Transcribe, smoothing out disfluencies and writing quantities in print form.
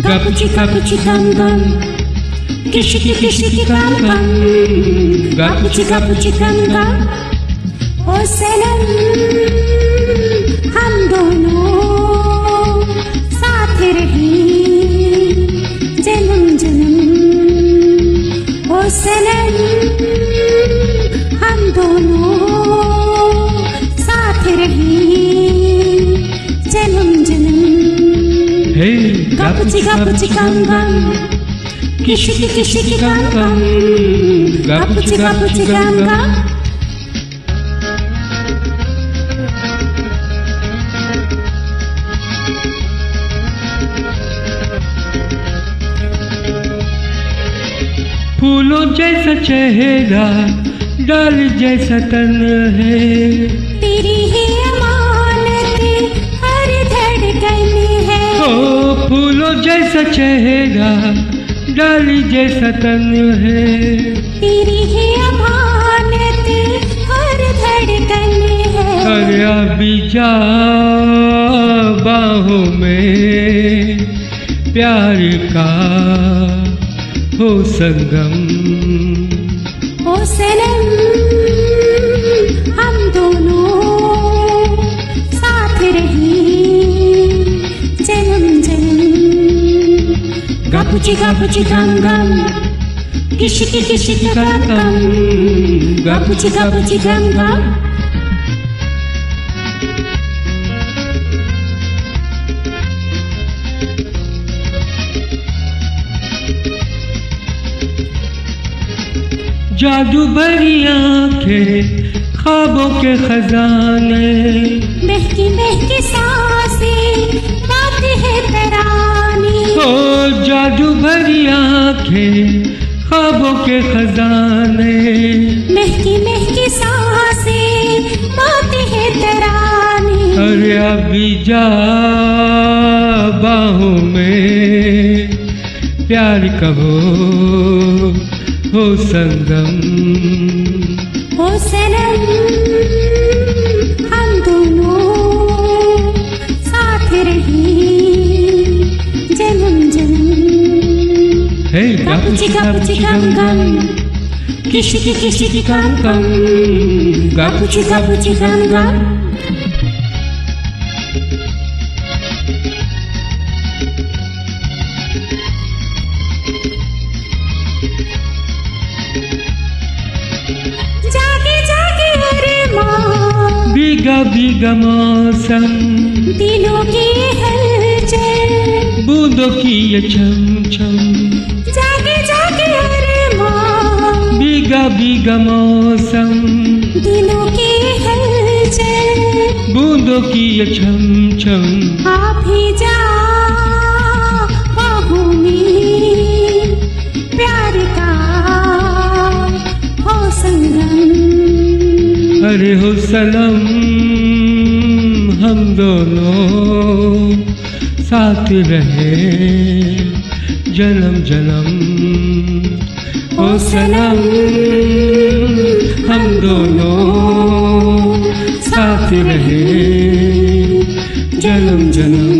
Gapuchika puchikam gam, kishiki kishiki kam gam. Gapuchika puchikam gam. ओ सनम हम दोनों साथ रहे जन्म जन्म। ओ सनम हम दोनों साथ रहे जन्म जन्म। हे गापुचिका पुचिकम गम, किशिकी किशिकी गम गम। गापुचिका पुचिकम गम। फूलों जैसा चेहरा, डाल जैसा तन है। तेरी ही अमानत हर धड़कन है। ओ फूलों जैसा चेहरा, डाल जैसा तन है। तेरी ही अमानत हर धड़कन है। अरे अभी जा बाहों में प्यार का हो संगम। ओ सनम हम दोनों साथ रहे जन्म जन्म। गापुचिका पुचिकम गम, किशिकी किशिकी गम गम। गापुचिका पुचिकम गम। जादू भरी आंखें, ख्वाबों के खजाने। महकी महकी सांसें, बात है तराने। ओ जादू भरी आंखें, ख्वाबों के खजाने। महकी महकी सांसें, बात है तराने। अरे अभी जा बाहों में प्यार कहो हो संगम। ओ सनम हम दोनों साथ रहे जन्म जन्म। हे गापुचिका पुचिकम गम, किशिकी किशिकी गम गम। गापुचिका पुचिकम गम। जागे जागे अरे माँ, भीगा भीगा मौसम। दिलों की हलचल, बूंदों की ये छम छम। जागे जागे अरे माँ, भीगा भीगा मौसम। दिलों की हलचल, बूंदों की ये छम छम। आप ही जा बाहों में प्यार का हो संगम। अरे हो सनम हम दोनों साथ रहे जन्म जन्म। ओ सनम हम दोनों साथ रहे जन्म जन्म।